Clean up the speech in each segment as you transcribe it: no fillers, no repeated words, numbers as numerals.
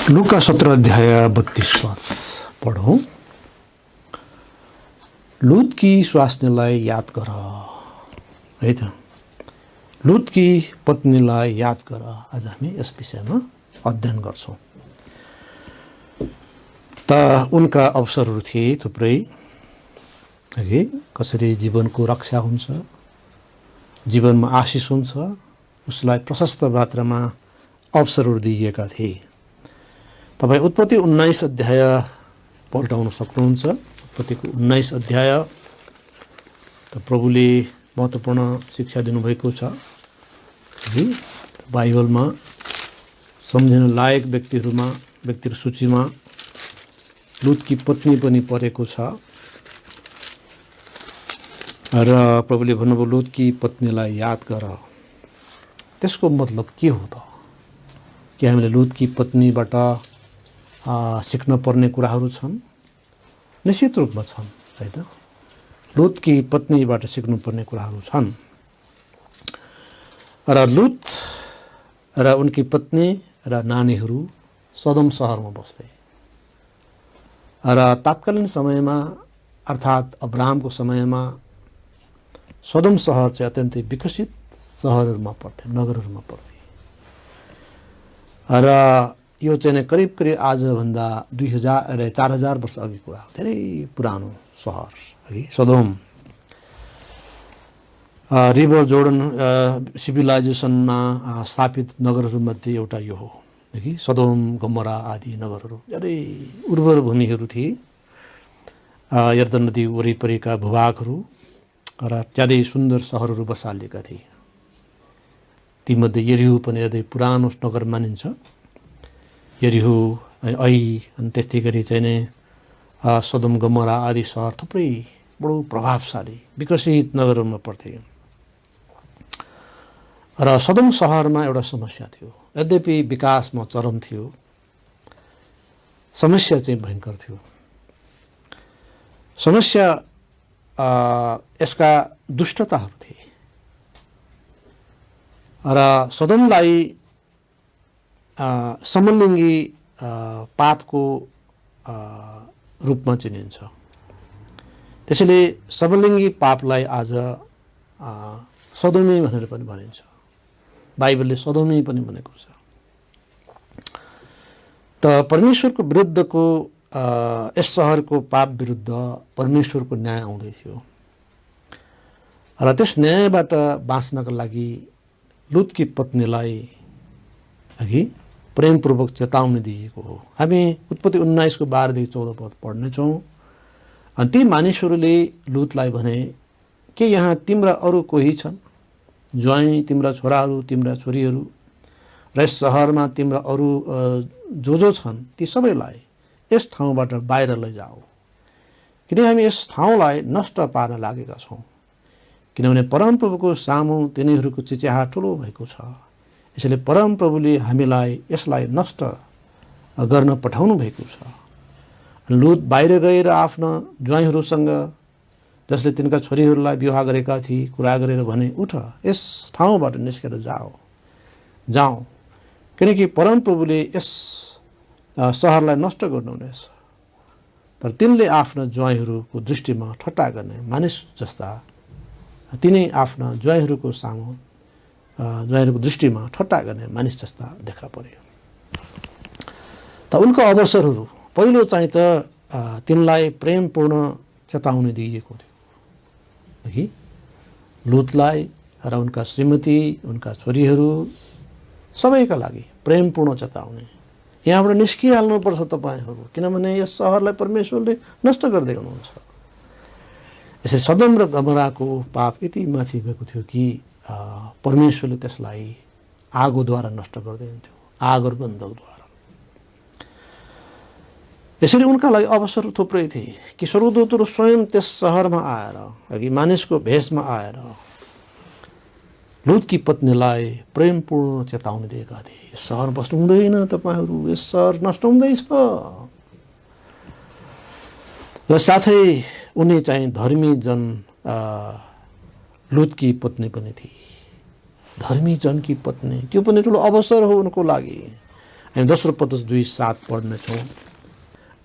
लुका 17 अध्याय 32 पद पढौँ। लुतकी स्वास्नीलाई याद गर, है त, लुतकी पत्नीलाई याद गर। आज हामी यस विषयमा अध्ययन गर्छौँ। त उनका अवसरहरू थिए थुप्रै, है, कसरी जीवनको रक्षा हुन्छ, जीवनमा आशिष हुन्छ, उसलाई प्रशस्त मात्रामा अवसरहरू दिइएका थिए। तपाईँ उत्पत्ति 19 अध्याय पल्टाउन सक्नुहुन्छ। उत्पत्तिको 19 अध्याय त प्रभुले महत्त्वपूर्ण शिक्षा दिनुभएको छ। बाइबलमा सम्झिन लायक व्यक्तिहरू सूचीमा लुतकी पत्नी पनि परेको छ र प्रभुले भन्नुभयो लुतकी पत्नीलाई याद गर। त्यसको मतलब के हो त? कि हामीले लुतकी पत्नीबाट सिक्न पर्ने कुराहरू छन्? निश्चित रूपमा छन्, है त। लुतकी पत्नीबाट सिक्नुपर्ने कुराहरू छन्। र लुत र उनकी पत्नी र नानीहरू सदोम सहरमा बस्थे र तात्कालीन समयमा अर्थात् अब्राहमको समयमा सदोम सहर चाहिँ अत्यन्तै विकसित सहरहरूमा पर्थे, नगरहरूमा पर्थे। र यो चाहिँ करिब आजभन्दा 4000 वर्ष अघि कुरा, धेरै पुरानो सहर, है, सदोम। रिभर जोर्डन सिभिलाइजेसनमा स्थापित नगरहरूमध्ये एउटा यो हो, है। सदोम गमोरा आदि नगरहरू ज्यादै उर्वर भूमिहरू थिए। यर्दन नदी वरिपरिका भूभागहरू र ज्यादै सुन्दर सहरहरू बसालिएका थिए। तीमध्ये यरिहो पनि ज्यादै पुरानो नगर मानिन्छ। यरिहो, अनि त्यस्तै गरी चाहिँ नै सदोम गमोरा आदि सहर थुप्रै बडो प्रभावशाली विकसित नगरहरूमा पर्थे। र सदोम सहरमा एउटा समस्या थियो। यद्यपि विकासमा चरम थियो, समस्या चाहिँ भयङ्कर थियो। समस्या यसका दुष्टताहरू थिए र सदोमलाई समलिङ्गी पापको रूपमा चिनिन्छ। त्यसैले समलिङ्गी पापलाई आज सदोमी भनेर पनि भनिन्छ। बाइबलले सदोमी पनि भनेको छ। त परमेश्वरको विरुद्धको यस सहरको पाप विरुद्ध परमेश्वरको न्याय आउँदै थियो र त्यस न्यायबाट बाँच्नका लागि लुतकी पत्नीलाई अघि प्रेमपूर्वक चेतावनी दिएको हो। हामी उत्पत्ति 19 को 12 देखि 14 पद पढ्नेछौँ। अनि ती मानिसहरूले लुतलाई भने, के यहाँ तिम्रा अरू कोही छन्? ज्वाइँ, तिम्रा छोराहरू, तिम्रा छोरीहरू र यस सहरमा तिम्रा अरू जो छन् ती सबैलाई यस ठाउँबाट बाहिर लैजाऊ, किनकि हामी यस ठाउँलाई नष्ट पार्न लागेका छौँ। किनभने परमप्रभुको सामु तिनीहरूको चिच्याहाट ठुलो भएको छ। यसैले परमप्रभुले हामीलाई यसलाई नष्ट गर्न पठाउनु भएको छ। लुत बाहिर गएर आफ्ना ज्वाइँहरूसँग, जसले तिनका छोरीहरूलाई विवाह गरेका थिए, कुरा गरेर भने, उठ, यस ठाउँबाट निस्केर जाऊ, किनकि परमप्रभुले यस सहरलाई नष्ट गर्नुहुनेछ। तर तिनले आफ्ना ज्वाइँहरूको दृष्टिमा ठट्टा गर्ने मानिस जस्ता, तिनै आफ्ना ज्वाइँहरूको सामु, ज्वाइँहरूको दृष्टिमा ठट्टा गर्ने मानिस जस्ता देखा पर्यो। त उनको अवसरहरू, पहिलो चाहिँ त तिनलाई प्रेमपूर्ण चेतावनी दिइएको थियो, कि लुतलाई र उनका श्रीमती, उनका छोरीहरू सबैका लागि प्रेमपूर्ण चेतावनी। यहाँबाट निस्किहाल्नुपर्छ तपाईँहरू, किनभने यस सहरलाई परमेश्वरले नष्ट गर्दै हुनुहुन्छ। यसै सदोम र गमोराको पाप यति माथि गएको थियो कि परमेश्वरले त्यसलाई आगोद्वारा नष्ट गरिदिन्थ्यो, आग र गन्धकद्वारा। यसरी उनका लागि अवसर थुप्रै थिए कि स्वर्गदूतहरू स्वयं त्यस सहरमा आएर, अघि मानिसको भेषमा आएर लुतकी पत्नीलाई प्रेमपूर्ण चेतावनी दिएका थिए। यस सहर बस्नु हुँदैन तपाईँहरू, यस सहर नष्ट हुँदैछ। र साथै उनी चाहिँ धर्मी जन लुतकी पत्नी पनि थिए। धर्मी जनकी पत्नी, त्यो पनि ठुलो अवसर हो उनको लागि। हामी दोस्रो पत्रुस 2:7 पढ्नेछौँ।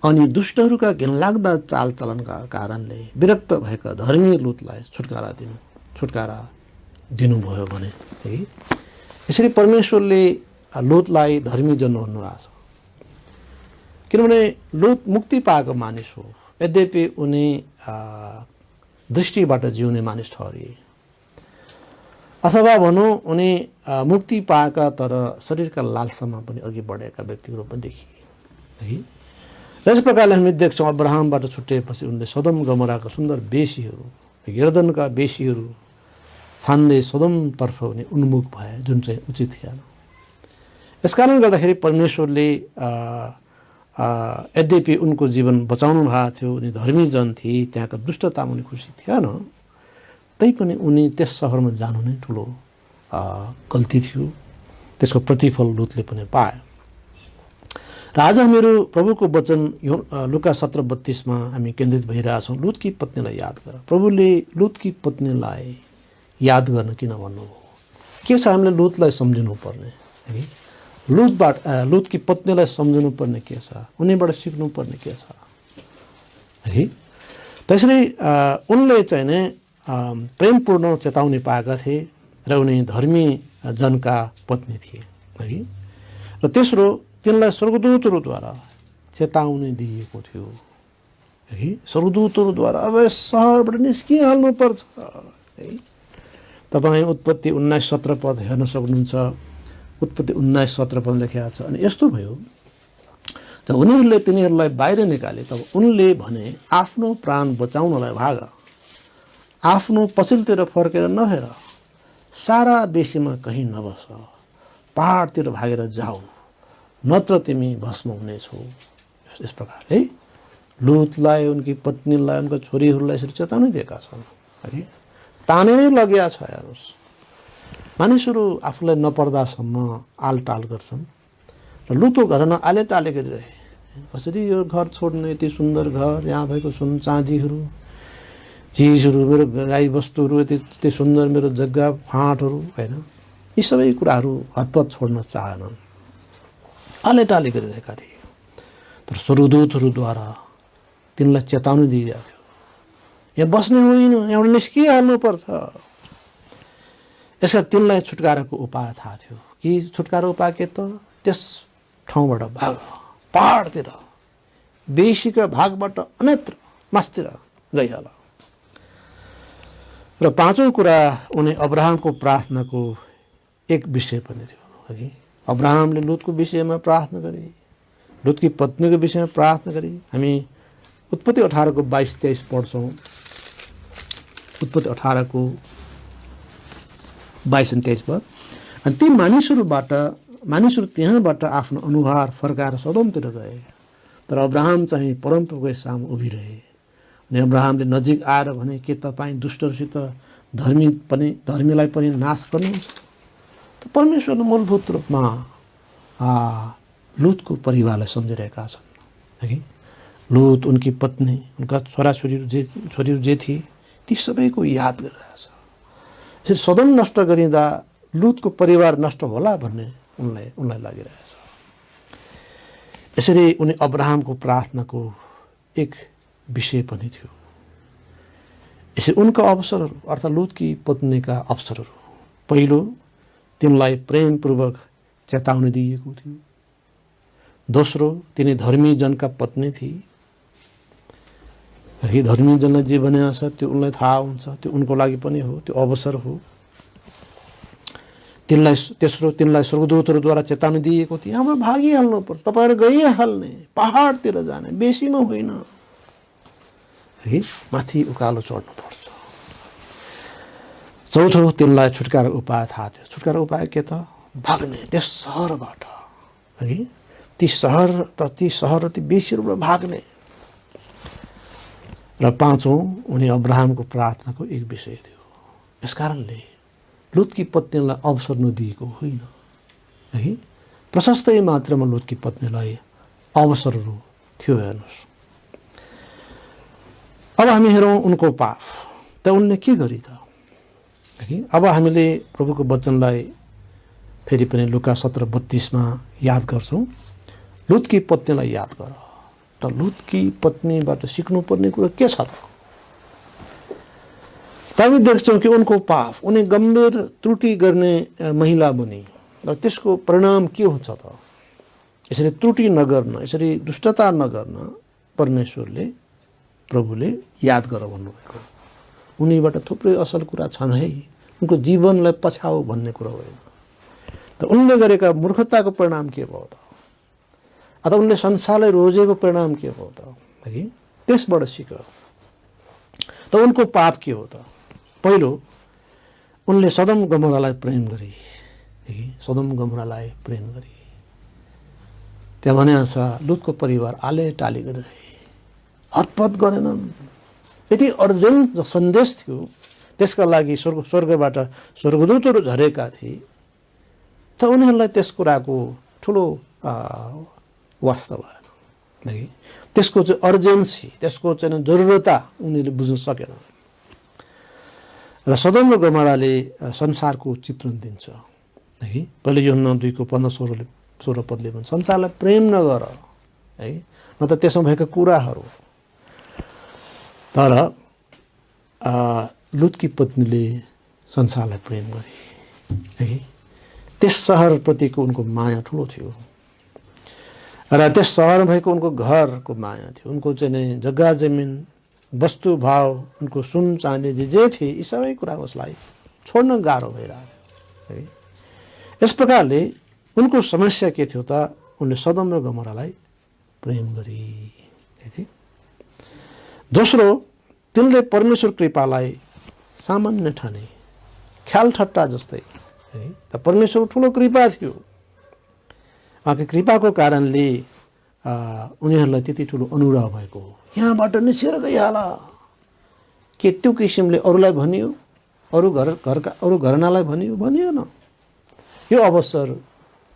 अनि दुष्टहरूका घिनलाग्दा चालचलनका कारणले विरक्त भएका धर्मी लुतलाई छुटकारा दिनुभयो भने है। यसरी परमेश्वरले लुतलाई धर्मी जन्म हुनुभएको छ, किनभने लुत मुक्ति पाएको मानिस हो। यद्यपि उनी दृष्टिबाट जिउने मानिस ठहरिए, अथवा भनौँ उनी मुक्ति पाएका तर शरीरका लालसामा पनि अघि बढेका व्यक्तिको रूपमा देखिए है। यस प्रकारले हामी देख्छौँ अब्राहमबाट छुट्टिएपछि उनले सदम गमोराका सुन्दर बेसीहरू, यर्दनका बेसीहरू छान्दै सदमतर्फ उनी उन्मुख भए, जुन चाहिँ उचित थिएन। यसकारण गर्दाखेरि परमेश्वरले यद्यपि उनको जीवन बचाउनु भएको थियो, उनी धर्मी जन थिए, त्यहाँका दुष्टतामा उनी खुसी थिएन, तैपनि उनी त्यस सहरमा जानु नै ठुलो गल्ती थियो। त्यसको प्रतिफल लुतले पनि पाए। र आज हामीहरू प्रभुको वचन लुका 17:32 हामी केन्द्रित भइरहेछौँ। लुतकी पत्नीलाई याद गर। प्रभुले लुतकी पत्नीलाई याद गर्न किन भन्नुभयो? के छ हामीले लुतलाई सम्झिनु पर्ने है? लुतकी पत्नीलाई सम्झिनु पर्ने के छ? उनीबाट सिक्नु पर्ने के छ है? त्यसरी उनले चाहिँ नै प्रेमपूर्ण चेतावनी पाएका थिए र उनी धर्मी जनका पत्नी थिए है। र तेस्रो, तिनलाई स्वर्गदूतहरूद्वारा चेतावनी दिएको थियो है। स्वर्गदूतहरूद्वारा अब यस सहरबाट निस्किहाल्नु पर्छ है। तपाईँ उत्पत्ति 19:17 पद हेर्न सक्नुहुन्छ। उत्पत्ति 19:17 पद लेखेको छ। अनि यस्तो भयो, जब उनीहरूले तिनीहरूलाई बाहिर निकाले तब उनले भने, आफ्नो प्राण बचाउनलाई भाग, आफ्नो पछिल्तिर फर्केर नहेर, सारा बेसीमा कहीँ नबस, पहाडतिर भागेर जाऊ, नत्र तिमी भस्म हुनेछौ। यस प्रकारले लुतलाई, उनकी पत्नीलाई, उनका छोरीहरूलाई यसरी चेतावनी दिएका छन् है। तानेरै लगिया छ। हेर्नुहोस्, मानिसहरू आफूलाई नपर्दासम्म आलटाल गर्छन् र लुतो घरमा आलेटाले गरिरहे। कसरी यो घर छोड्ने, यति सुन्दर घर, यहाँ भएको सुन चाँदीहरू, चिजहरू, मेरो गाई बस्तुहरू, यति सुन्दर मेरो जग्गा फाँटहरू होइन, यी सबै कुराहरू हतपत छोड्न चाहेनन्, आलेटाले गरिरहेका थिए। तर स्वर्गदूतहरूद्वारा तिनलाई चेतावनी दिइएको थियो, यहाँ बस्ने होइन, यहाँबाट निस्किहाल्नुपर्छ। यसका तिनलाई छुटकाराको उपाय थाहा थियो। कि छुटकारा उपाय के त? त्यस ठाउँबाट भाग, पहाडतिर, बेसीका भागबाट अन्यत्र मास्तिर गइहाल। र पाँचौँ कुरा, उनी अब्राहमको प्रार्थनाको एक विषय पनि थियो है। अब्राहमले लुतको विषयमा प्रार्थना गरे, लुतकी पत्नीको विषयमा प्रार्थना गरे। हामी उत्पत्ति 18 को 22-23 पढ्छौँ। उत्पत्ति 18 को 22-23 पद। अनि ती मानिसहरू त्यहाँबाट आफ्नो अनुहार फर्काएर सदोमतिर गए, तर अब्राहम चाहिँ परमप्रभुको सामु उभिरहे। अनि अब्राहमले नजिक आएर भने, के तपाईँ दुष्टहरूसित धर्मीलाई पनि नाश गर्नुहुन्छ? त परमेश्वरले मूलभूत रूपमा लुतको परिवारलाई सम्झिरहेका छन् है। लुत, उनकी पत्नी, उनका छोरीहरू जे थिए, ती सबैको याद गरिरहेछ। यसरी सदम नष्ट गरिँदा लुतको परिवार नष्ट होला भन्ने उनलाई लागिरहेछ। यसरी उनी अब्राहमको प्रार्थनाको एक विषय पनि थियो। यसरी उनका अवसरहरू अर्थात् लुतकी पत्नीका अवसरहरू, पहिलो, तिनलाई प्रेमपूर्वक चेतावनी दिएको थियो। दोस्रो, तिनी धर्मी जनका पत्नी थिए। है, धर्मी जनलाई जे भनेको छ त्यो उनलाई थाहा हुन्छ, त्यो उनको लागि पनि हो, त्यो अवसर हो। तेस्रो, तिनलाई स्वर्गदूतहरूद्वारा चेतावनी दिएको थियो, हाम्रो भागिहाल्नुपर्छ, तपाईँहरू गइहाल्ने, पहाडतिर जाने, बेसीमा होइन है, माथि उकालो चढ्नुपर्छ। चौथो, तिनलाई छुटकारा उपाय थाहा थियो। छुटकारा उपाय के त? भाग्ने, त्यस सहरबाट है। ती सहर ती बेसीहरूबाट भाग्ने। र पाँचौँ, उनी अब्राहमको प्रार्थनाको एक विषय थियो। यसकारणले लुतकी पत्नीलाई अवसर नदिएको होइन है। प्रशस्तै मात्रामा लुतकी पत्नीलाई अवसरहरू थियो। हेर्नुहोस्, अब हामी हेरौँ उनको पाप। त उनले के गरे त? अब हामीले प्रभुको वचनलाई फेरि पनि लुका 17:32 याद गर्छौँ। लुतकी पत्नीलाई याद गर। त लुतकी पत्नीबाट सिक्नुपर्ने कुरा के छ त? हामी देख्छौँ कि उनको पाप, उनी गम्भीर त्रुटि गर्ने महिला बनी र त्यसको परिणाम के हुन्छ त? यसरी त्रुटि नगर्न, यसरी दुष्टता नगर्न परमेश्वरले, प्रभुले याद गर भन्नुभएको। उनीबाट थुप्रै असल कुरा छन् है, उनको जीवनलाई पछाऊ भन्ने कुरा होइन। त उनले गरेका मूर्खताको परिणाम के भयो त? अथवा उनले संसारलाई रोजेको परिणाम के भयो त? है, त्यसबाट सिक। त उनको पाप के हो त? पहिलो, उनले सदम गमोरालाई प्रेम गरे। सदम गमोरालाई प्रेम गरे। त्यहाँ भने छ लुतको परिवार आले टाली गरिरहे, हतपत गरेनन्। यति अर्जेन्ट सन्देश थियो, त्यसका लागि स्वर्गबाट स्वर्गदूतहरू झरेका थिए। त उनीहरूलाई त्यस कुराको ठुलो वास्ता भएन। त्यसको चाहिँ अर्जेन्सी, त्यसको चाहिँ जरुरता उनीहरूले बुझ्न सकेन। र सदम र गमोराले संसारको चित्रण दिन्छ। पहिले यूहन्ना 2:15-16 पदले भन्छ, संसारलाई प्रेम नगर है, न त त्यसमा भएका कुराहरू। तर लुतकी पत्नीले संसारलाई प्रेम गरे है। त्यस सहरप्रतिको उनको माया ठुलो थियो र त्यस सहरमा भएको उनको घरको माया थियो। उनको चाहिँ जग्गा जमिन, वस्तु भाव, उनको सुन चाँदी जे थिए, यी सबै कुरा उसलाई छोड्न गाह्रो भइरहेको है। यस प्रकारले उनको समस्या के थियो त? उनले सदम र गमोरालाई प्रेम गरे। दोस्रो, तिनले परमेश्वर कृपालाई सामान्य ठाने, ख्याल ठट्टा जस्तै है। त परमेश्वरको ठुलो कृपा थियो। उहाँको कृपाको कारणले उनीहरूलाई त्यति ठुलो अनुग्रह भएको हो। यहाँबाट निस्केर गइहाल के त्यो किसिमले अरूलाई भनियो, अरू घरनालाई भनियो न। यो अवसर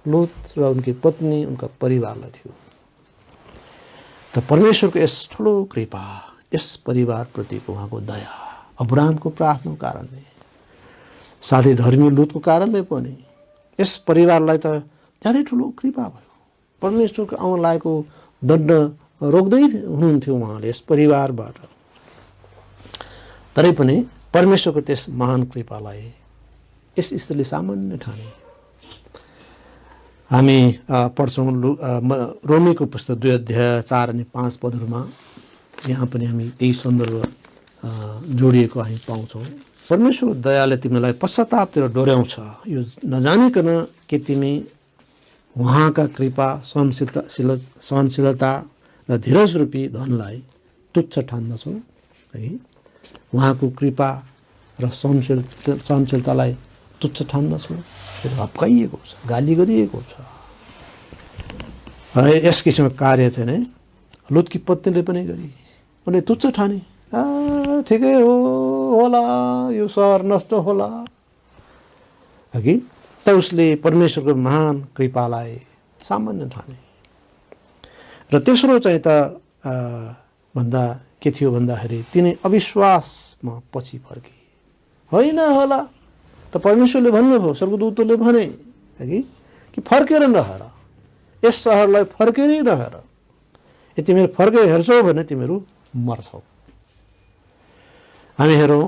लुत र उनकी पत्नी, उनका परिवारलाई थियो। त परमेश्वरको यस ठुलो कृपा, यस परिवारप्रतिको उहाँको दया, अब्राहमको प्रार्थनाको कारणले, साथै धर्मी लुतको कारणले पनि यस परिवारलाई त ज्यादै ठुलो कृपा भयो। परमेश्वरको आउन लागेको दण्ड रोक्दै हुनुहुन्थ्यो उहाँले यस परिवारबाट। तरै पनि परमेश्वरको त्यस महान कृपालाई यस स्त्रीले सामान्य ठाने। हामी पढ्छौँ रोमीको पुस्तक 2:4 अनि 5 पदहरूमा, यहाँ पनि हामी त्यही सन्दर्भ जोडिएको हामी पाउँछौँ। परमेश्वरको दयाले तिमीलाई पश्चातापतिर डोर्याउँछ, यो नजानिकन कि तिमी उहाँका कृपा, सहनशीलता र धीरज रूपी धनलाई तुच्छ ठान्दछौ है। उहाँको कृपा र सहनशीलतालाई तुच्छ ठान्दछौ। हप्काइएको छ, गाली गरिएको छ। यस किसिमको कार्य चाहिँ नै लुतकी पत्नीले पनि गरी उनले तुच्छ ठाने। ठिकै हो, होला यो सहर नष्ट होला कि। त उसले परमेश्वरको महान कृपालाई सामान्य ठाने। र तेस्रो चाहिँ त भन्दा के थियो भन्दाखेरि तिनी अविश्वासमा पछि फर्के। होइन होला त परमेश्वरले भन्नुभयो, स्वर्गदूतले भने कि फर्केर नहेर, यस सहरलाई फर्केरै नहेर। यदि तिमीहरू फर्केर हेर्छौ भने तिमीहरू मर्छौ। हामी हेरौँ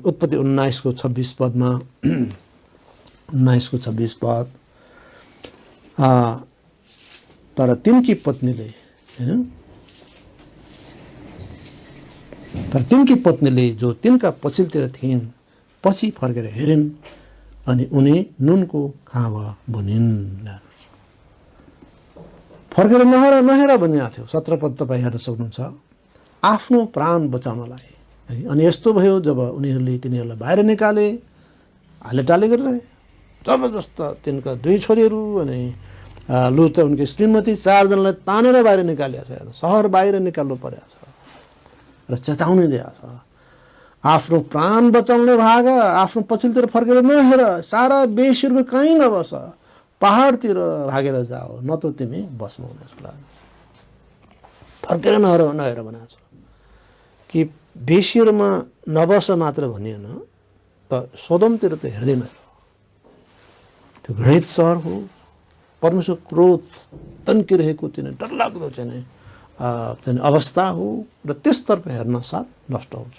उत्पत्ति 19:26 पदमा, 19:26 पद, तर तिनकी पत्नीले हैन, तर तिनकी पत्नीले जो तिनका पछिल्तिर थिइन् पछि फर्केर हेरिन् अनि उनी नुनको खावा बनिन्। फर्केर नहेर भनिएको थियो। 17 पद तपाईँ हेर्न सक्नुहुन्छ। आफ्नो प्राण बचाउनलाई है। अनि यस्तो भयो जब उनीहरूले तिनीहरूलाई बाहिर निकाले, हालेटाले गरिरहे। जबरजस्त तिनका 2 छोरीहरू अनि लुत र उनकी श्रीमती 4 जनालाई तानेर बाहिर निकालेको छ। सहर बाहिर निकाल्नु परेको छ र चेताउनी दिएको छ। आफ्नो प्राण बचाउने भाग, आफ्नो पछिल्तिर फर्केर नहेर, सारा बेसीहरूमा कहीँ नबस, पहाडतिर भागेर जाओ, न त तिमी बस्नु हुनेछ। फर्केर नहेर भनेको छ कि बेसीहरूमा नबस मात्र भनिएन, त सदमतिर त हेर्दैन। त्यो घृणित सहर हो, परमेश्वर क्रोध तन्किरहेको चाहिँ डरलाग्दो चाहिँ अवस्था हो र त्यसतर्फ हेर्न साथ नष्ट हुन्छ।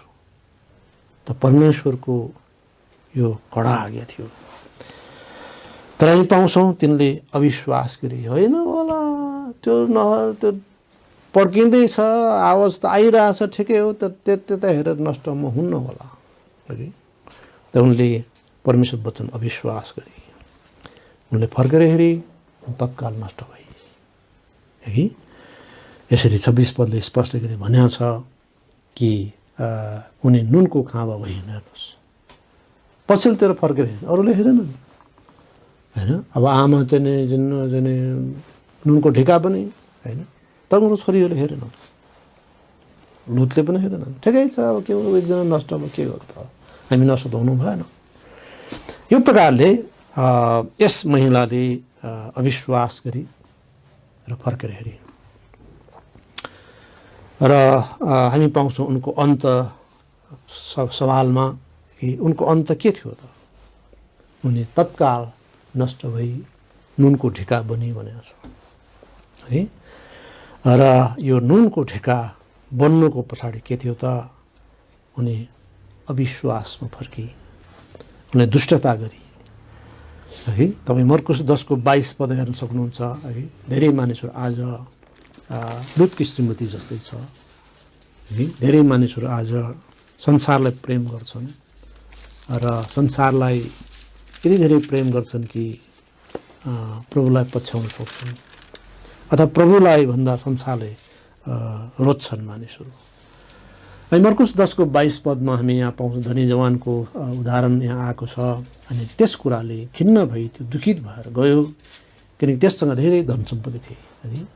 त परमेश्वरको यो कडा आज्ञा थियो। तर हामी पाउँछौँ तिनले अविश्वास गरी, होइन होला त्यो नहर त्यो पड्किँदैछ, आवाज त आइरहेछ, ठिकै हो, त त्यता हेरेर नष्ट म हुन्न होला है। त उनले परमेश्वर वचन अविश्वास गरे, उनले फर्केर हेरे, तत्काल नष्ट भए है। यसरी 26 पदले स्पष्ट गरी भनेको छ कि उनी नुनको खाँबा भइन्। हेर्नुहोस्, पछिल्लोतिर फर्केर हेर्नु, अरूले हेरेनन् होइन। अब आमा चाहिँ नुनको ढिका पनि होइन, तर उनको छोरीहरूले हेरेनन्, लुतले पनि हेरेनन्। ठिकै छ, अब के हो, एकजना नष्ट अब के गर्छ, हामी नष्ट हुनु भएन। यो प्रकारले यस महिलाले अविश्वास गरी र फर्केर हेरे र हामी पाउँछौँ उनको अन्त सवालमा कि उनको अन्त के थियो त, उनी तत्काल नष्ट भई नुनको ढिका बनी भनेको छ है। र यो नुनको ढिका बन्नुको पछाडि के थियो त, उनी अविश्वासमा फर्की, उनले दुष्टता गरी है। तपाईँ मर्कुस 10:22 पद हेर्न सक्नुहुन्छ है। धेरै मानिसहरू आज लुतकी श्रीमती जस्तै छ है। धेरै मानिसहरू आज संसारलाई प्रेम गर्छन् र संसारलाई यति धेरै प्रेम गर्छन् कि प्रभुलाई पछ्याउन सक्छन्, अथवा प्रभुलाई भन्दा संसारले रोज्छन् मानिसहरू। अनि मर्कुस 10:22 पदमा हामी यहाँ पाउँछौँ, धनी जवानको उदाहरण यहाँ आएको छ। अनि त्यस कुराले खिन्न भई त्यो दुखित भएर गयो, किनकि त्यससँग धेरै धन सम्पत्ति थिए है।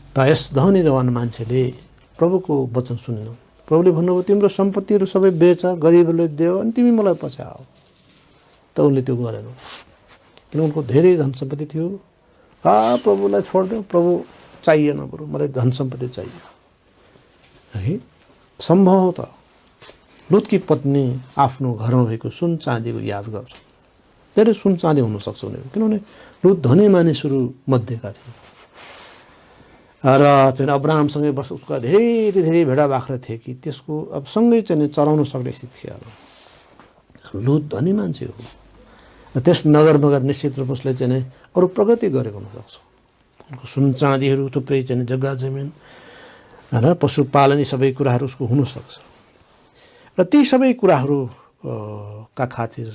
त यस धनी जवान मान्छेले प्रभुको वचन सुनेन। प्रभुले भन्नुभयो, तिम्रो सम्पत्तिहरू सबै बेच, गरिबहरूले देऊ, अनि तिमी मलाई पछ्याऊ। त उनले त्यो गरेन, किन उनको धेरै धन सम्पत्ति थियो। प्रभुलाई छोडिदेऊ, प्रभु चाहिएन, बरु मलाई धन सम्पत्ति चाहियो है। सम्भवतः लुतकी पत्नी आफ्नो घरमा भएको सुन चाँदीको याद गर्छ। धेरै सुन चाँदी हुनसक्छ उनीहरू, किनभने लुत धनी मानिसहरू मध्येका थिए र चाहिँ अब्राहमसँगै बस उसका धेरै भेडा बाख्रा थिए कि त्यसको अब सँगै चाहिँ चलाउन सक्ने स्थिति थियो। लुत धनी मान्छे हो र त्यस नगरमा निश्चित रूपमा उसले चाहिँ अरू प्रगति गरेको हुनसक्छ। उनको सुन चाँदीहरू, थुप्रै चाहिँ जग्गा जमिन होइन, पशुपालन, यी सबै कुराहरू उसको हुनसक्छ। र ती सबै कुराहरू का खातिर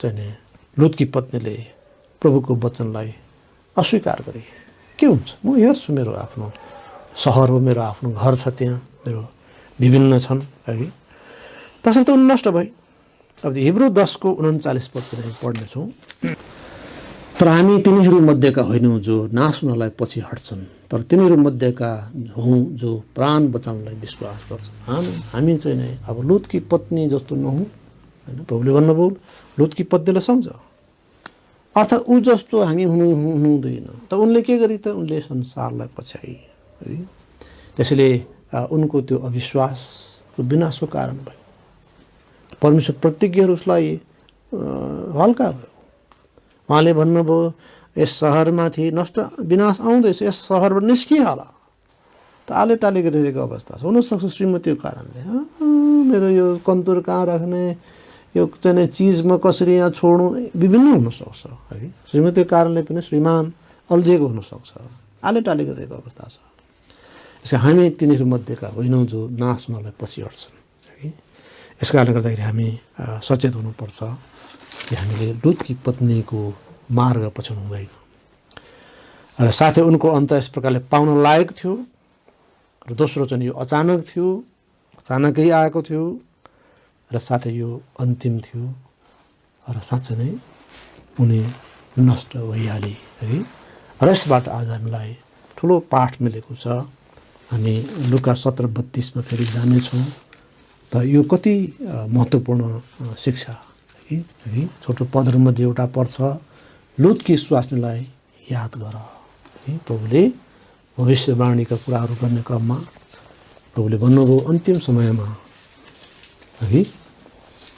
चाहिँ लुतकी पत्नीले प्रभुको वचनलाई अस्वीकार गरे। के हुन्छ, म हेर्छु, मेरो आफ्नो सहर हो, मेरो आफ्नो घर छ, त्यहाँ मेरो विभिन्न छन् है। तसर्थ उनी नष्ट भए। अब हिब्रू 10:39 पदतिर हामी पढ्नेछौँ। तर हामी तिनीहरू मध्येका होइनौँ जो नाश हुनलाई पछि हट्छन्, तर तिनीहरू मध्येका हौँ जो प्राण बचाउनलाई विश्वास गर्छन्। हामी चाहिँ नै अब लुतकी पत्नी जस्तो नहौँ होइन। प्रभुले भन्नुभयो, लुतकी पत्नीलाई सम्झ, अर्थात् ऊ जस्तो हामी हुँदैन। त उनले के गरे त, उनले संसारलाई पछ्याए है। त्यसैले उनको त्यो अविश्वासको विनाशको कारण भयो। परमेश्वर प्रतिज्ञाहरू उसलाई हल्का भयो। उहाँले भन्नुभयो, यस सहरमाथि नष्ट विनाश आउँदैछ, यस सहरबाट निस्किहाल। त आले टाले गरिरहेको अवस्था छ। हुनसक्छ श्रीमतीको कारणले, मेरो यो कन्तुर कहाँ राख्ने, यो चाहिँ चिजमा कसरी यहाँ छोड्नु, विभिन्न हुनसक्छ है। श्रीमतीको कारणले पनि श्रीमान अल्झिएको हुनसक्छ, आले टाले गरिरहेको अवस्था छ। यसै हामी तिनीहरू मध्येका होइनौँ जो नाशमालाई पछि हट्छन् है। यस कारणले गर्दाखेरि हामी सचेत हुनुपर्छ कि हामीले लुतकी पत्नीको मार्ग पछ्याउनु हुँदैन। र साथै उनको अन्त यस प्रकारले पाउन लायक थियो। र दोस्रो चाहिँ यो अचानक थियो, अचानकै आएको थियो, र साथै यो अन्तिम थियो, र साँच्चै नै उनी नष्ट भइहाले है। र यसबाट आज हामीलाई ठुलो पाठ मिलेको छ। हामी लुका 17:32 फेरि जानेछौँ। त यो कति महत्त्वपूर्ण शिक्षा है। छोटो पदहरूमध्ये एउटा पर्छ, लुतकी स्वास्नीलाई याद गर है। प्रभुले भविष्यवाणीका कुराहरू गर्ने क्रममा प्रभुले भन्नुभयो, अन्तिम समयमा है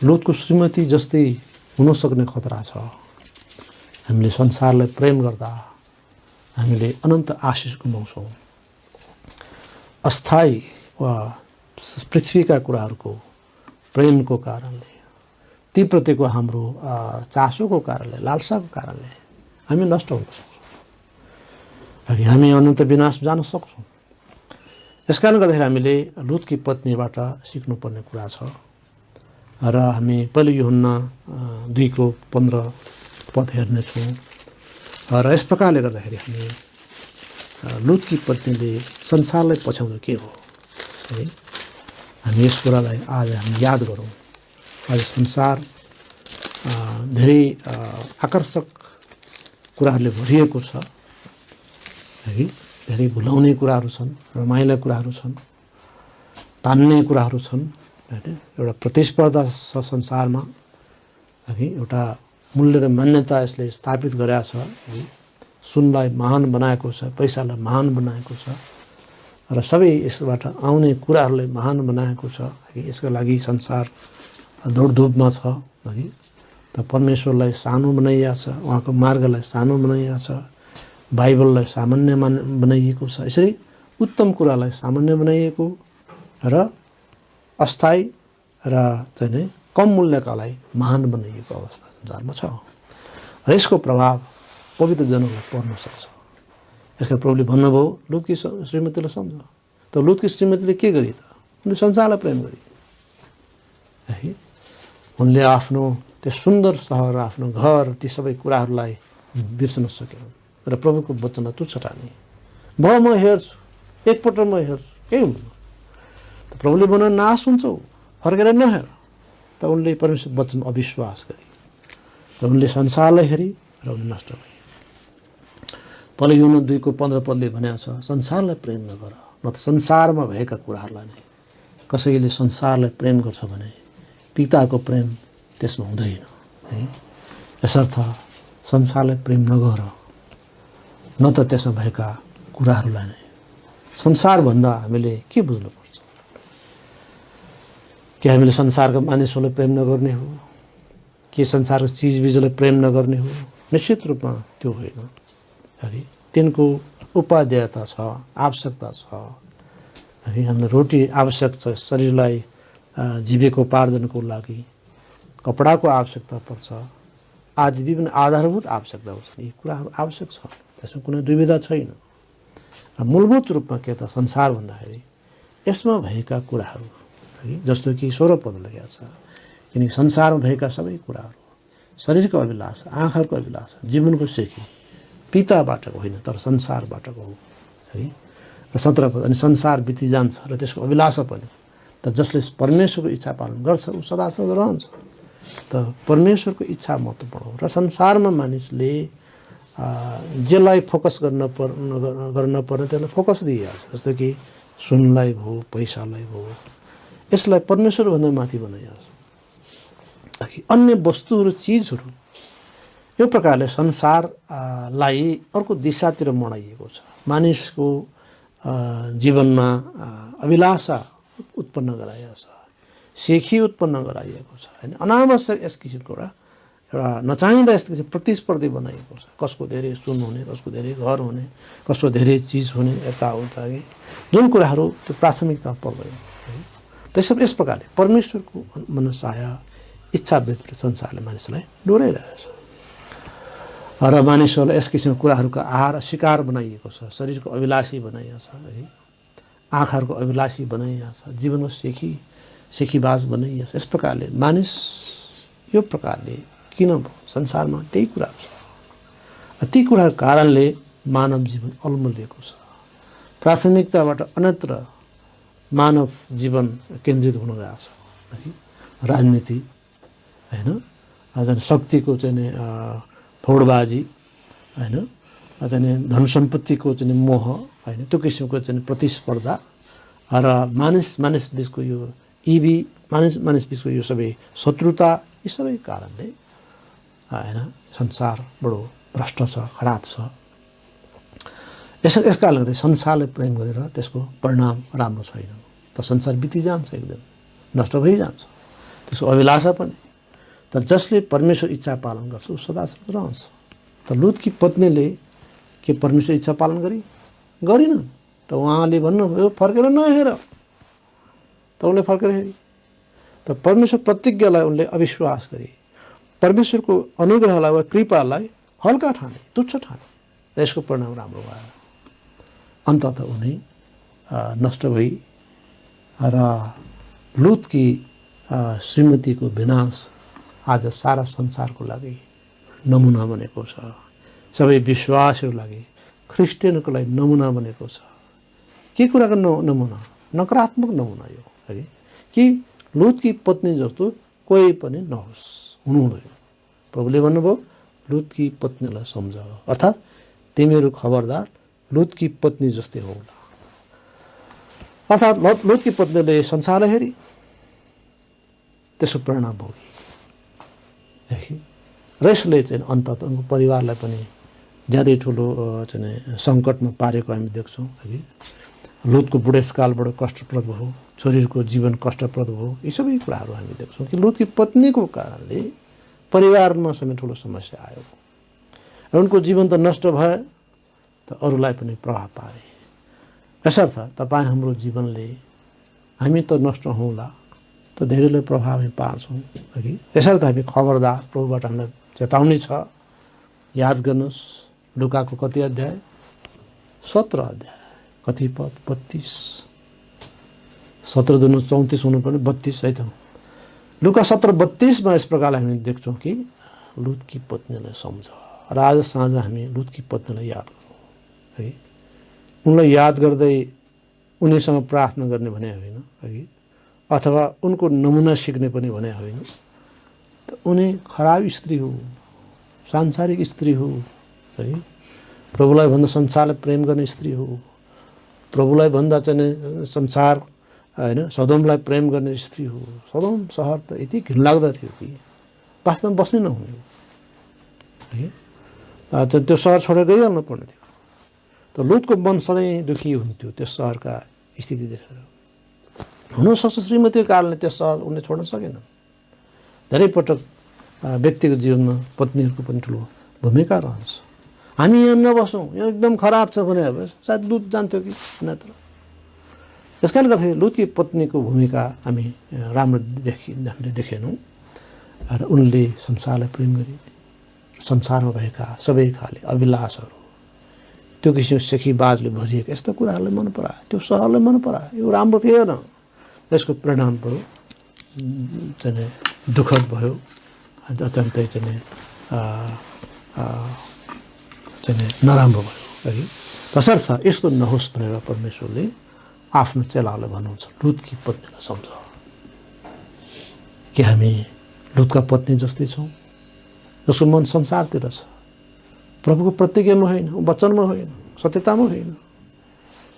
लुतको श्रीमती जस्तै हुन सक्ने खतरा छ हामीले संसारलाई प्रेम गर्दा हामीले अनन्त आशिष गुमाउँछौँ। अस्थायी वा पृथ्वीका कुराहरूको प्रेमको कारणले, तीप्रतिको हाम्रो चासोको कारणले, लालसाको कारणले हामी नष्ट हुन सक्छौँ, अनि हामी अनन्त विनाश जान सक्छौँ। यसकारण गर्दाखेरि हामीले लुतकी पत्नीबाट सिक्नुपर्ने कुरा छ। र हामी पहिलो यूहन्ना 2:15 हेर्नेछौँ। र यस प्रकारले गर्दाखेरि हामी लुतकी पत्नीले संसारलाई पछ्याउनु के हो है, हामी यस कुरालाई आज हामी याद गरौँ। आज संसार धेरै आकर्षक कुराहरूले भरिएको छ है, धेरै भुलाउने कुराहरू छन्, रमाइला कुराहरू छन्, तान्ने कुराहरू छन् हैन। एउटा प्रतिस्पर्धा छ संसारमा है, एउटा मूल्य र मान्यता यसले स्थापित गरेको छ है। सुनलाई महान बनाएको छ, पैसालाई महान बनाएको छ र सबै यसबाट आउने कुराहरूलाई महान बनाएको छ है। यसका लागि संसार दौडधुपमा छ है। त परमेश्वरलाई सानो बनाइएको छ, उहाँको मार्गलाई सानो बनाइएको छ, बाइबललाई सामान्य बनाइएको छ। यसरी उत्तम कुरालाई सामान्य बनाइएको र अस्थायी र चाहिँ नै कम मूल्यकालाई महान बनाइएको अवस्था संसारमा छ। र यसको प्रभाव पवित्र जनहरूलाई पर्न सक्छ। यसका प्रभुले भन्नुभयो लुतकी श्रीमतीलाई सम्झ। त लुतकी श्रीमतीले के गरी त? उनले संसारलाई प्रेम गरी है। उनले आफ्नो त्यो सुन्दर सहर, आफ्नो घर, ती सबै कुराहरूलाई बिर्सन सकेन र प्रभुको वचनलाई तुच्छ ठाने। म हेर्छु, एकपल्ट म हेर्छु, केही हुन्न। त प्रभुले भन्नु नाश हुन्छौ, फर्केर नहेर। त उनले परमेश्वर वचन अविश्वास गरे। त उनले संसारलाई हेरी र उनले नष्ट भए। पहिलो यूहन्ना 2:15 भनेको छ, संसारलाई प्रेम नगर, न त संसारमा भएका कुराहरूलाई नै। कसैले संसारलाई प्रेम गर्छ भने पिताको प्रेम त्यसमा हुँदैन है। यसर्थ संसारलाई प्रेम नगर, न त त्यसमा भएका कुराहरूलाई नै। संसारभन्दा हामीले के बुझ्नुपर्छ? कि हामीले संसारका मानिसहरूलाई प्रेम नगर्ने हो? के संसारको चिजबिजलाई प्रेम नगर्ने हो? निश्चित रूपमा त्यो होइन है। तिनको उपादेयता छ, आवश्यकता छ है। हामीलाई रोटी आवश्यक छ शरीरलाई जीविकोपार्जनको लागि, कपडाको आवश्यकता पर्छ, आदि विभिन्न आधारभूत आवश्यकता हुन्छ। यी कुराहरू आवश्यक छ, त्यसमा कुनै दुविधा छैन। र मूलभूत रूपमा के त संसार भन्दाखेरि यसमा भएका कुराहरू है, जस्तो कि 16 पद लेखेको छ, किनकि संसारमा भएका सबै कुराहरू शरीरको अभिलाषा, आँखाको अभिलाषा, जीवनको सेखी पिताबाटको होइन तर संसारबाटको हो है। र 17 पद, अनि संसार बिति जान्छ र त्यसको अभिलाषा पनि, तर जसले परमेश्वरको इच्छा पालन गर्छ ऊ सदासर्वदा रहन्छ। त परमेश्वरको इच्छा महत्त्वपूर्ण हो। र संसारमा मानिसले जसलाई फोकस गर्न पर्ने त्यसलाई फोकस दिइहाल्छ। जस्तो कि सुनलाई भयो, पैसालाई भयो, यसलाई परमेश्वरभन्दा माथि बनाइहाल्छ। अन्य वस्तुहरू, चिजहरू यो प्रकारले संसारलाई अर्को दिशातिर मोडाइएको छ। मानिसको जीवनमा अभिलाषा उत्पन्न गराइएको छ, सेखी उत्पन्न गराइएको छ होइन। अनावश्यक यस किसिमको एउटा नचाहिँदा यस्तो किसिम प्रतिस्पर्धी बनाइएको छ। कसको धेरै सुन हुने, कसको धेरै घर हुने, कसको धेरै चिज हुने, यताउता कि जुन कुराहरू त्यो प्राथमिकता पर्दैन है। त्यसो यस प्रकारले परमेश्वरको मनसाय इच्छा विपरीत संसारले मानिसलाई डोराइरहेको छ। र मानिसहरूलाई यस किसिमको कुराहरूको आहार शिकार बनाइएको छ, शरीरको अभिलाषी बनाइएको छ है, आँखाहरूको अभिलाषी बनाइएको छ, जीवनको सेखीबाज बनाइएको छ। यस प्रकारले मानिस यो प्रकारले किन संसारमा त्यही कुराहरू छ। ती कुराहरूको कारणले मानव जीवन अल्मलिएको छ। प्राथमिकताबाट अन्यत्र मानव जीवन केन्द्रित हुन गएको छ है। राजनीति होइन, शक्तिको चाहिँ फोडबाजी होइन, चाहिँ धन सम्पत्तिको चाहिँ मोह होइन, त्यो किसिमको चाहिँ प्रतिस्पर्धा र मानिस बिचको यो मानिस बिचको यो सबै शत्रुता, यी सबै कारणले होइन संसार बडो भ्रष्ट छ, खराब छ। यस कारणले गर्दा संसारलाई प्रेम गरेर त्यसको परिणाम राम्रो छैन। त संसार बितिजान्छ, एकदम नष्ट भइजान्छ, त्यसको अभिलाषा पनि। तर जसले परमेश्वर इच्छा पालन गर्छ ऊ सदा रहन्छ। त त लुतकी पत्नीले के परमेश्वर इच्छा पालन गरिन। त उहाँले भन्नुभयो फर्केर नहेर। त उनले फर्केर हेरी। त परमेश्वर प्रतिज्ञालाई उनले अविश्वास गरे। परमेश्वरको अनुग्रहलाई वा कृपालाई हल्का ठाने, तुच्छ ठाने। यसको परिणाम राम्रो भयो। अन्ततः उनी नष्ट भई र लुतकी श्रीमतीको विनाश आज सारा संसारको लागि नमुना बनेको छ। सबै विश्वासहरू लागि, ख्रिस्टियनको लागि नमुना बनेको छ। के कुराको नमुना? नकारात्मक नमुना यो है कि लुतकी पत्नी जस्तो कोही पनि नहोस्, हुनु हुँदैन। प्रभुले भन्नुभयो लुतकी पत्नीलाई सम्झ, अर्थात् तिमीहरू खबरदार लुतकी पत्नी जस्तै होला। अर्थात् लुतकी पत्नीले संसारलाई हेरी, त्यसको परिणाम भोगी र यसले चाहिँ अन्ततः उनको परिवारलाई पनि ज्यादै ठुलो चाहिँ सङ्कटमा पारेको हामी देख्छौँ है। लुतको बुढेसकालबाट कष्टप्रद भयो, छोरीको जीवन कष्टप्रद भयो। यी सबै कुराहरू हामी देख्छौँ कि लुतकी पत्नीको कारणले परिवारमा समेत ठुलो समस्या आयो र उनको जीवन त नष्ट भयो, त अरूलाई पनि प्रभाव पारे। यसर्थ तपाईँ हाम्रो जीवनले हामी त नष्ट हौँला, त धेरैलाई प्रभाव हामी पार्छौँ है। यसर्थ हामी खबरदार, प्रभुबाट हामीलाई चेतावनी छ। याद गर्नुहोस् लुकाको कति अध्याय? 17 अध्याय। कति पद? 32। 17 दुनु 34 हुनुपर्ने 32 है त। लुका 17:32 मा यस प्रकारले हामी देख्छौँ कि लुतकी पत्नीलाई सम्झ। र आज साँझ हामी लुतकी पत्नीलाई याद गरौँ है। उनलाई याद गर्दै उनीसँग प्रार्थना गर्ने भने होइन है, अथवा उनको नमुना सिक्ने पनि भने होइन। त उनी खराब स्त्री हो, सांसारिक स्त्री हो है। प्रभुलाई भन्दा संसारलाई प्रेम गर्ने स्त्री हो। प्रभुलाई भन्दा चाहिँ संसार होइन सदोमलाई प्रेम गर्ने स्त्री हो। सदोम सहर त यति घिनलाग्दो थियो कि वास्तवमा बस्नै नहुने है। त्यो सहर छोडेर गइहाल्नु पर्ने थियो। त लुतको मन सधैँ दुखी हुन्थ्यो त्यस सहरका स्थिति देखेर। हुनसक्छ श्रीमतीको कारणले त्यस सहर उनले छोड्न सकेन। धेरै पटक व्यक्तिको जीवनमा पत्नीहरूको पनि ठुलो भूमिका रहन्छ। हामी यहाँ नबसौँ, यो एकदम खराब छ भने अब सायद लुत जान्थ्यो कि नत्र। त्यस कारणले गर्दाखेरि लुतकी पत्नीको भूमिका हामी राम्रो हामीले देखेनौँ। र उनले संसारलाई प्रेम गरे। संसारमा भएका सबै खाले अभिलाषहरू, त्यो किसिमको सेखीबाजले भजिएका यस्ता कुराहरूलाई मन परायो, त्यो सहरलाई मन परायो। यो राम्रो थिएन। यसको परिणाम पऱ्यो चाहिँ दुःखद भयो, अत्यन्तै चाहिँ नराम्रो भयो है। तसर्थ यस्तो नहोस् भनेर परमेश्वरले आफ्नो चेलाहरूलाई भन्नुहुन्छ लुतकी पत्नीलाई सम्झ। कि हामी लुतका पत्नी जस्तै छौँ जसको मन संसारतिर छ, प्रभुको प्रतिज्ञामा होइन, वचनमा होइन, सत्यतामा होइन।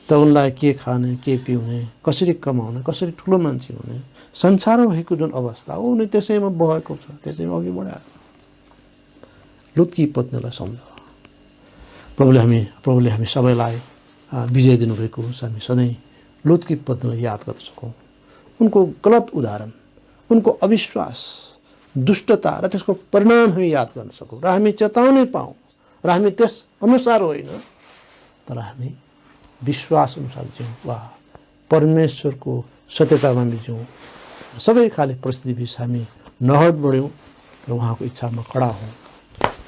त उनलाई के खाने, के पिउने, कसरी कमाउने, कसरी ठुलो मान्छे हुने, संसारमा भएको जुन अवस्था हो उनी त्यसैमा बगेको छ, त्यसैमा अघि बढायो। लुतकी पत्नीलाई सम्झ। प्रभुले हामी सबैलाई विजय दिनुभएको होस्। हामी सधैँ लुतकी पत्नीलाई याद गर्न सकौँ। उनको गलत उदाहरण, उनको अविश्वास, दुष्टता र त्यसको परिणाम हामी याद गर्न सकौँ र हामी चेतावनी पाऊँ र हामी त्यस अनुसार होइन तर हामी विश्वास अनुसार जाउँ वा परमेश्वरको सत्यतामा हामी जाउँ। सबै खाले परिस्थिति बिच हामी नहट बढ्यौँ र उहाँको इच्छामा खडा हौँ।